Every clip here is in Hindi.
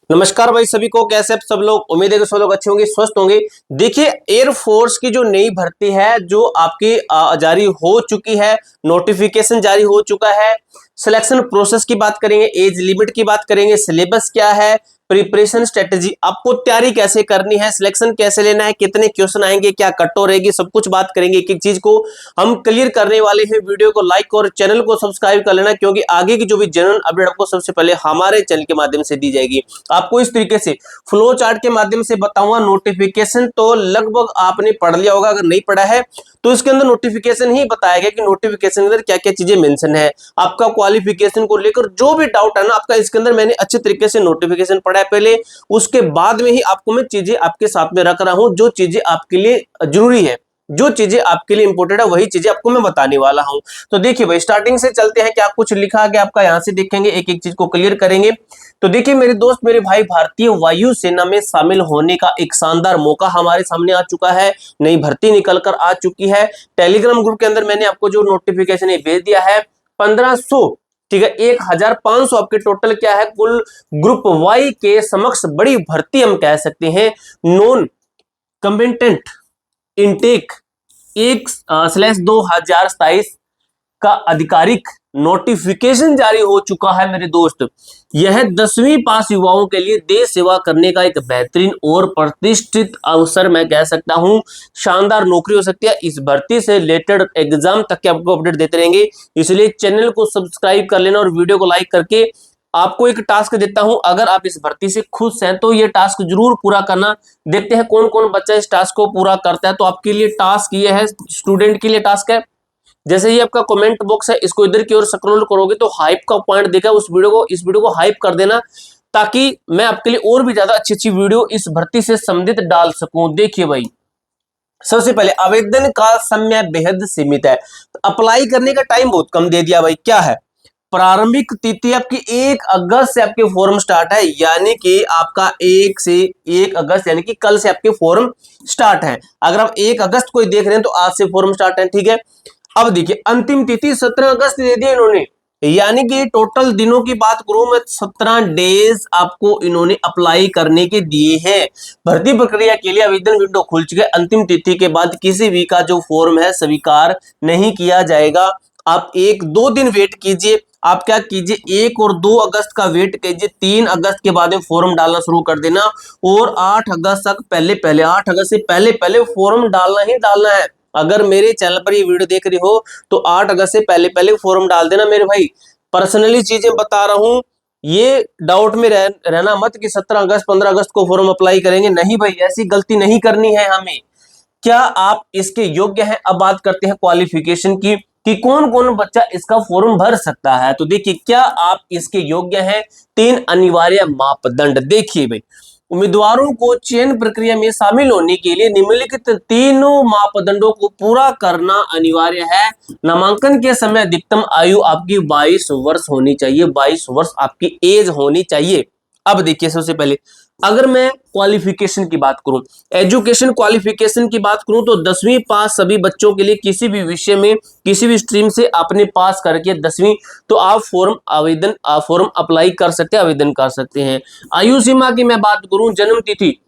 नमस्कार भाई सभी को, कैसे आप सब लोग। उम्मीद है कि सब लोग अच्छे होंगे, स्वस्थ होंगे। देखिए, एयरफोर्स की जो नई भर्ती है जो आपकी जारी हो चुकी है, नोटिफिकेशन जारी हो चुका है। सिलेक्शन प्रोसेस की बात करेंगे, एज लिमिट की बात करेंगे, सिलेबस क्या है, प्रिपरेशन स्ट्रेटेजी, आपको तैयारी कैसे करनी है, सिलेक्शन कैसे लेना है, कितने क्वेश्चन आएंगे, क्या कट रहेगी, सब कुछ बात करेंगे। एक एक चीज को हम क्लियर करने वाले हैं। वीडियो को लाइक और चैनल को सब्सक्राइब कर लेना, क्योंकि आगे की जो भी जनरल अपडेट आपको सबसे पहले हमारे चैनल के माध्यम से दी जाएगी। आपको इस तरीके से फ्लो चार्ट के माध्यम से बताऊंगा। नोटिफिकेशन तो लगभग आपने पढ़ लिया होगा, अगर नहीं पढ़ा है तो इसके अंदर नोटिफिकेशन ही बताया गया कि नोटिफिकेशन के अंदर क्या क्या चीजें मेंशन है। आपका क्वालिफिकेशन को लेकर जो भी डाउट है ना आपका, इसके अंदर मैंने अच्छे तरीके से नोटिफिकेशन पढ़ा है पहले, उसके बाद में ही आपको मैं चीजें आपके साथ में रख रहा हूं। जो चीजें आपके लिए जरूरी है, जो चीजें आपके लिए इंपॉर्टेंट है, वही चीजें आपको मैं बताने वाला हूं। तो देखिए भाई, स्टार्टिंग से चलते हैं। क्या कुछ लिखा गया आपका, यहां से देखेंगे, एक एक चीज को क्लियर करेंगे। तो देखिए मेरे दोस्त, मेरे भाई, भारतीय वायुसेना में शामिल होने का एक शानदार मौका हमारे सामने आ चुका है। नई भर्ती निकल कर आ चुकी है। टेलीग्राम ग्रुप के अंदर मैंने आपको जो नोटिफिकेशन भेज दिया है, 1500, ठीक है, 1500 आपके टोटल क्या है, कुल ग्रुप वाई के समक्ष बड़ी भर्ती हम कह सकते हैं। नॉन कम्बेटेंट इनटेक 1/2027 का आधिकारिक नोटिफिकेशन जारी हो चुका है मेरे दोस्त। यह 10वीं पास युवाओं के लिए देश सेवा करने का एक बेहतरीन और प्रतिष्ठित अवसर मैं कह सकता हूं। शानदार नौकरी हो सकती है। इस भर्ती से रिलेटेड एग्जाम तक के आपको अपडेट देते रहेंगे, इसलिए चैनल को सब्सक्राइब कर लेना और वीडियो को लाइक करके। आपको एक टास्क देता हूं, अगर आप इस भर्ती से खुश हैं तो ये टास्क जरूर पूरा करना। देखते हैं कौन कौन बच्चा इस टास्क को पूरा करता है। तो आपके लिए टास्क ये है, स्टूडेंट के लिए टास्क है, जैसे ही आपका कमेंट बॉक्स है, इसको इधर की ओर स्क्रॉल करोगे तो हाइप का पॉइंट देखा, इस वीडियो को हाइप कर देना, ताकि मैं आपके लिए और भी ज्यादा अच्छी अच्छी वीडियो इस भर्ती से संबंधित डाल सकूं। देखिए भाई, सबसे पहले आवेदन का समय बेहद सीमित है। अप्लाई करने का टाइम बहुत कम दे दिया भाई। क्या है, प्रारंभिक तिथि आपकी 1 अगस्त से आपके फॉर्म स्टार्ट है, यानी कि आपका 1 अगस्त यानी कि कल से आपके फॉर्म स्टार्ट है। अगर आप 1 अगस्त को देख रहे हैं तो आज से फॉर्म स्टार्ट है, ठीक है। अब देखिए, अंतिम तिथि 17 अगस्त दे दी इन्होंने, यानी कि टोटल दिनों की बात करूं मैं, 17 डेज आपको इन्होंने अप्लाई करने के दिए हैं। भर्ती प्रक्रिया के लिए आवेदन विंडो खुल चुके हैं। अंतिम तिथि के बाद किसी भी का जो फॉर्म है स्वीकार नहीं किया जाएगा। आप 1-2 दिन वेट कीजिए। आप क्या कीजिए, 1 और 2 अगस्त का वेट कीजिए, 3 अगस्त के बाद में फॉर्म डालना शुरू कर देना, और 8 अगस्त तक पहले 8 अगस्त से पहले फॉर्म डालना ही डालना है। अगर मेरे चैनल पर ये वीडियो देख रही हो तो 8 अगस्त से पहले फॉर्म डाल देना मेरे भाई। पर्सनली चीजें बता रहा हूं, ये डाउट में रहना मत कि 17 अगस्त 15 अगस्त को फॉर्म अप्लाई करेंगे। नहीं भाई, ऐसी गलती नहीं करनी है हमें। क्या आप इसके योग्य हैं? अब बात करते हैं क्वालिफिकेशन की, कि कौन कौन बच्चा इसका फॉर्म भर सकता है। तो देखिए, क्या आप इसके योग्य हैं? 3 अनिवार्य मापदंड। देखिए भाई, उम्मीदवारों को चयन प्रक्रिया में शामिल होने के लिए निम्नलिखित तीनों मापदंडों को पूरा करना अनिवार्य है। नामांकन के समय अधिकतम आयु आपकी 22 वर्ष होनी चाहिए, 22 वर्ष आपकी एज होनी चाहिए। अब देखिए, सबसे पहले अगर मैं क्वालिफिकेशन की बात करूं, एजुकेशन क्वालिफिकेशन की बात करूं, तो 10वीं पास सभी बच्चों के लिए, किसी भी विषय में किसी भी स्ट्रीम से आपने पास करके 10वीं, तो आप फॉर्म अप्लाई कर सकते हैं, आवेदन कर सकते हैं। आयु सीमा की मैं बात करूं, जन्म तिथि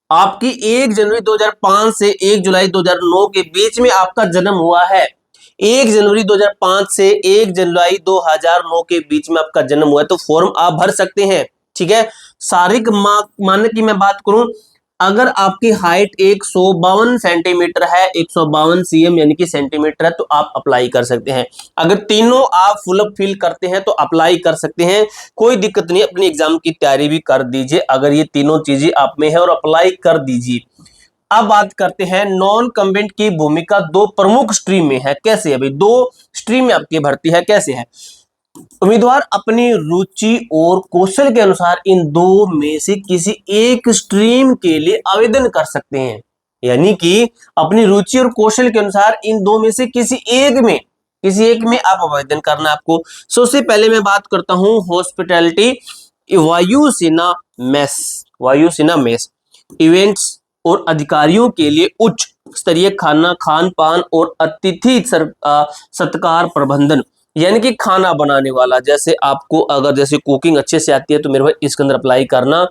आपकी 1 जनवरी 2005 से 1 जुलाई 2009 के बीच में आपका जन्म हुआ है। 1 जनवरी 2005 से 1 जुलाई 2009 के बीच में आपका जन्म हुआ है, तो फॉर्म आप भर सकते हैं, ठीक है। शारीरिक मानक की मैं बात करूं, अगर आपकी हाइट 152 सेंटीमीटर है, 152 cm यानी कि सेंटीमीटर है, तो आप अप्लाई कर सकते हैं। अगर तीनों आप फुल फिल करते हैं तो अप्लाई कर सकते हैं, कोई दिक्कत नहीं। अपनी एग्जाम की तैयारी भी कर दीजिए अगर ये तीनों चीजें आप में है, और अप्लाई कर दीजिए। अब बात करते हैं नॉन कम्बेंट की भूमिका 2 प्रमुख स्ट्रीम में है। कैसे है भाई, 2 स्ट्रीम में आपकी भर्ती है। कैसे है, उम्मीदवार अपनी रुचि और कौशल के अनुसार इन 2 में से किसी एक स्ट्रीम के लिए आवेदन कर सकते हैं। यानी कि अपनी रुचि और कौशल के अनुसार इन 2 में से किसी एक में आप आवेदन करना है आपको। सबसे पहले मैं बात करता हूं हॉस्पिटैलिटी, वायुसेना मेस इवेंट्स और अधिकारियों के लिए उच्च स्तरीय खान पान और अतिथि सत्कार प्रबंधन। यानी कि खाना बनाने वाला। जैसे आपको अगर जैसे कुकिंग अच्छे से आती है तो मेरे भाई इसके अंदर अप्लाई करना,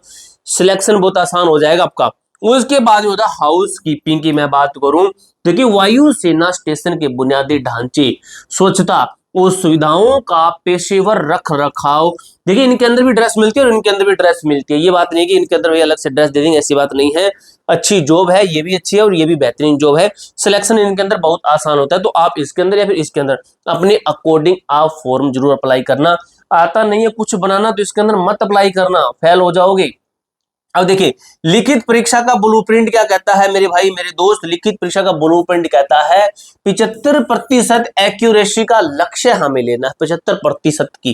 सिलेक्शन बहुत आसान हो जाएगा आपका। उसके बाद होता है हाउस कीपिंग की मैं बात करूं, देखिए वायुसेना स्टेशन के बुनियादी ढांचे, स्वच्छता और सुविधाओं का पेशेवर रख रखाव। देखिए इनके अंदर भी ड्रेस मिलती है और इनके अंदर भी ड्रेस मिलती है, ये बात नहीं कि इनके अंदर भी अलग से ड्रेस दे देंगे, ऐसी बात नहीं है। अच्छी जॉब है, ये भी अच्छी है और ये भी बेहतरीन जॉब है। सिलेक्शन इनके अंदर बहुत आसान होता है, तो आप इसके अंदर या फिर इसके अंदर अपने अकॉर्डिंग आप फॉर्म जरूर अप्लाई करना। आता नहीं है कुछ बनाना तो इसके अंदर मत अप्लाई करना, फेल हो जाओगे। अब देखिए लिखित परीक्षा का ब्लूप्रिंट क्या कहता है मेरे भाई मेरे दोस्त, लिखित परीक्षा का ब्लूप्रिंट कहता है 75% एक्यूरेसी का लक्ष्य हमें लेना है, 75% की।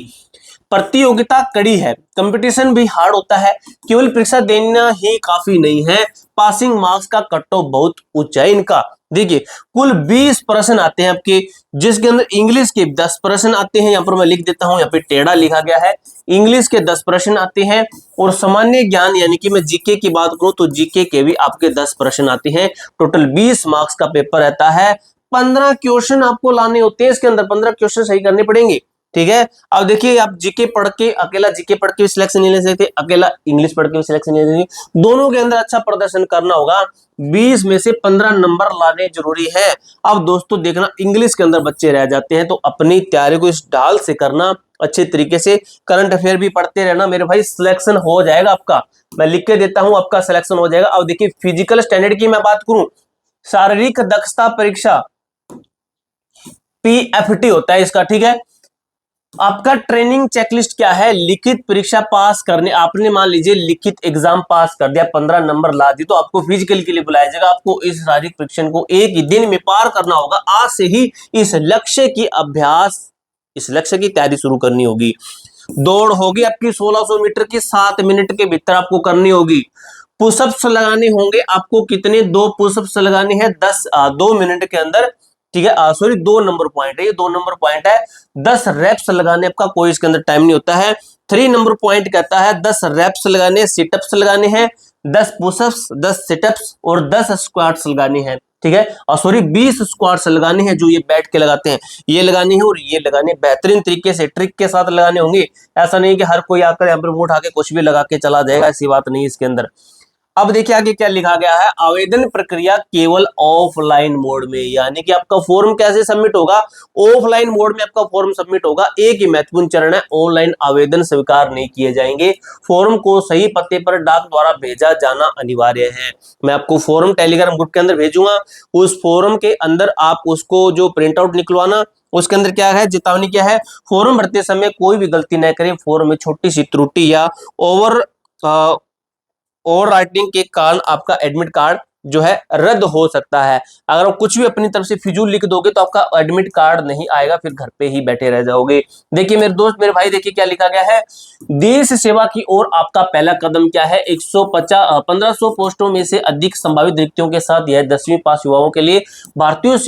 प्रतियोगिता कड़ी है, कंपटीशन भी हार्ड होता है, केवल परीक्षा देना ही काफी नहीं है, पासिंग मार्क्स का कट ऑफ बहुत ऊंचा है इनका। देखिए कुल 20 प्रश्न आते हैं आपके, जिसके अंदर इंग्लिश के 10 प्रश्न आते हैं, यहाँ पर मैं लिख देता हूं, यहाँ पे टेढ़ा लिखा गया है, इंग्लिश के 10 प्रश्न आते हैं, और सामान्य ज्ञान यानी कि मैं जीके की बात करूं तो जीके के भी आपके 10 प्रश्न आते हैं। टोटल 20 मार्क्स का पेपर रहता है, 15 क्वेश्चन आपको लाने होते हैं, इसके अंदर 15 क्वेश्चन सही करने पड़ेंगे, ठीक है। अब देखिए आप जीके पढ़ के अकेला जीके पढ़ के भी सिलेक्शन नहीं ले सकते, अकेला इंग्लिश पढ़ के भी सिलेक्शन नहीं ले सकते, दोनों के अंदर अच्छा प्रदर्शन करना होगा, 20 में से 15 नंबर लाने जरूरी है। अब दोस्तों देखना इंग्लिश के अंदर बच्चे रह जाते हैं, तो अपनी तैयारी को इस ढाल से करना, अच्छे तरीके से करंट अफेयर भी पढ़ते रहना मेरे भाई, सिलेक्शन हो जाएगा आपका, मैं लिख के देता हूं आपका सिलेक्शन हो जाएगा। अब देखिए फिजिकल स्टैंडर्ड की मैं बात करूं, शारीरिक दक्षता परीक्षा पीएफटी होता है इसका, ठीक है। आपका ट्रेनिंग चेकलिस्ट क्या है, लिखित परीक्षा पास करने, आपने मान लीजिए लिखित एग्जाम पास कर दिया, 15 नंबर ला दी, तो आपको फिजिकल के लिए बुलाया जाएगा, आपको इस शारीरिक परीक्षण को एक ही दिन में पार करना होगा। आज से ही इस लक्ष्य की अभ्यास, इस लक्ष्य की तैयारी शुरू करनी होगी। दौड़ होगी आपकी 1600 मीटर की 7 मिनट के भीतर आपको करनी होगी। पुशअप्स लगाने होंगे आपको, कितने, 2 पुशअप्स लगाने हैं 2 मिनट के अंदर, ठीक है। सॉरी 2 नंबर पॉइंट है, ये 2 नंबर पॉइंट है, 10 रेप्स लगाने आपका, कोई इसके अंदर टाइम नहीं होता है। 3 नंबर पॉइंट कहता है 10 रेप्स लगाने, सिटअप्स लगाने हैं, 10 पुशअप्स, 10 सिटअप्स और 10 स्क्वाट्स लगाने हैं, ठीक है। और सॉरी 20 स्क्वाट्स लगाने हैं, जो ये बैठ के लगाते हैं ये लगाने हैं, और ये लगाने बेहतरीन तरीके से ट्रिक के साथ लगाने होंगे। ऐसा नहीं कि हर कोई आकर यहाँ पर मुंह उठा के कुछ भी लगा के चला जाएगा, ऐसी बात नहीं इसके अंदर। अब देखिए आगे क्या लिखा गया है, आवेदन प्रक्रिया केवल ऑफलाइन मोड में, यानी कि आपका फॉर्म कैसे सबमिट होगा, ऑफलाइन मोड में आपका फॉर्म सबमिट होगा। एक ही महत्वपूर्ण चरण है, ऑनलाइन आवेदन स्वीकार नहीं किए जाएंगे, फॉर्म को सही पते पर डाक द्वारा भेजा जाना अनिवार्य है। मैं आपको फॉर्म टेलीग्राम ग्रुप के अंदर भेजूंगा, उस फॉर्म के अंदर आप उसको जो प्रिंट आउट निकलवाना, उसके अंदर क्या है, चेतावनी क्या है, फॉर्म भरते समय कोई भी गलती न करें, फॉर्म में छोटी सी त्रुटि या ओवर राइटिंग के कारण आपका एडमिट कार्ड जो है रद्द हो सकता है। अगर आप कुछ भी अपनी तरफ से फिजूल लिख दोगे तो आपका एडमिट कार्ड नहीं आएगा, फिर घर पे ही बैठे रह जाओगे। देखिए मेरे दोस्त मेरे भाई, देखिए क्या लिखा गया है, देश सेवा की ओर आपका पहला कदम क्या है, 1500 पोस्टों में से अधिक संभावित रिक्तियों के साथ यह 10वीं पास युवाओं के लिए भारतीय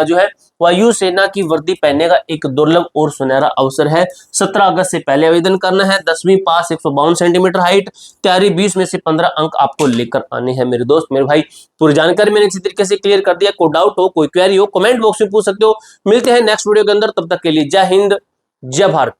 जो है वायुसेना की वर्दी पहनने का एक दुर्लभ और सुनहरा अवसर है। 17 अगस्त से पहले आवेदन करना है, 10वीं पास, 152 सेंटीमीटर हाइट, तैयारी 20 में से 15 अंक आपको लेकर आने हैं मेरे दोस्त मेरे भाई। पूरी जानकारी मैंने इसी तरीके से क्लियर कर दिया, कोई डाउट हो कोई क्वेरी हो कमेंट बॉक्स में पूछ सकते हो। मिलते हैं नेक्स्ट वीडियो के अंदर, तब तक के लिए जय हिंद जय भारत।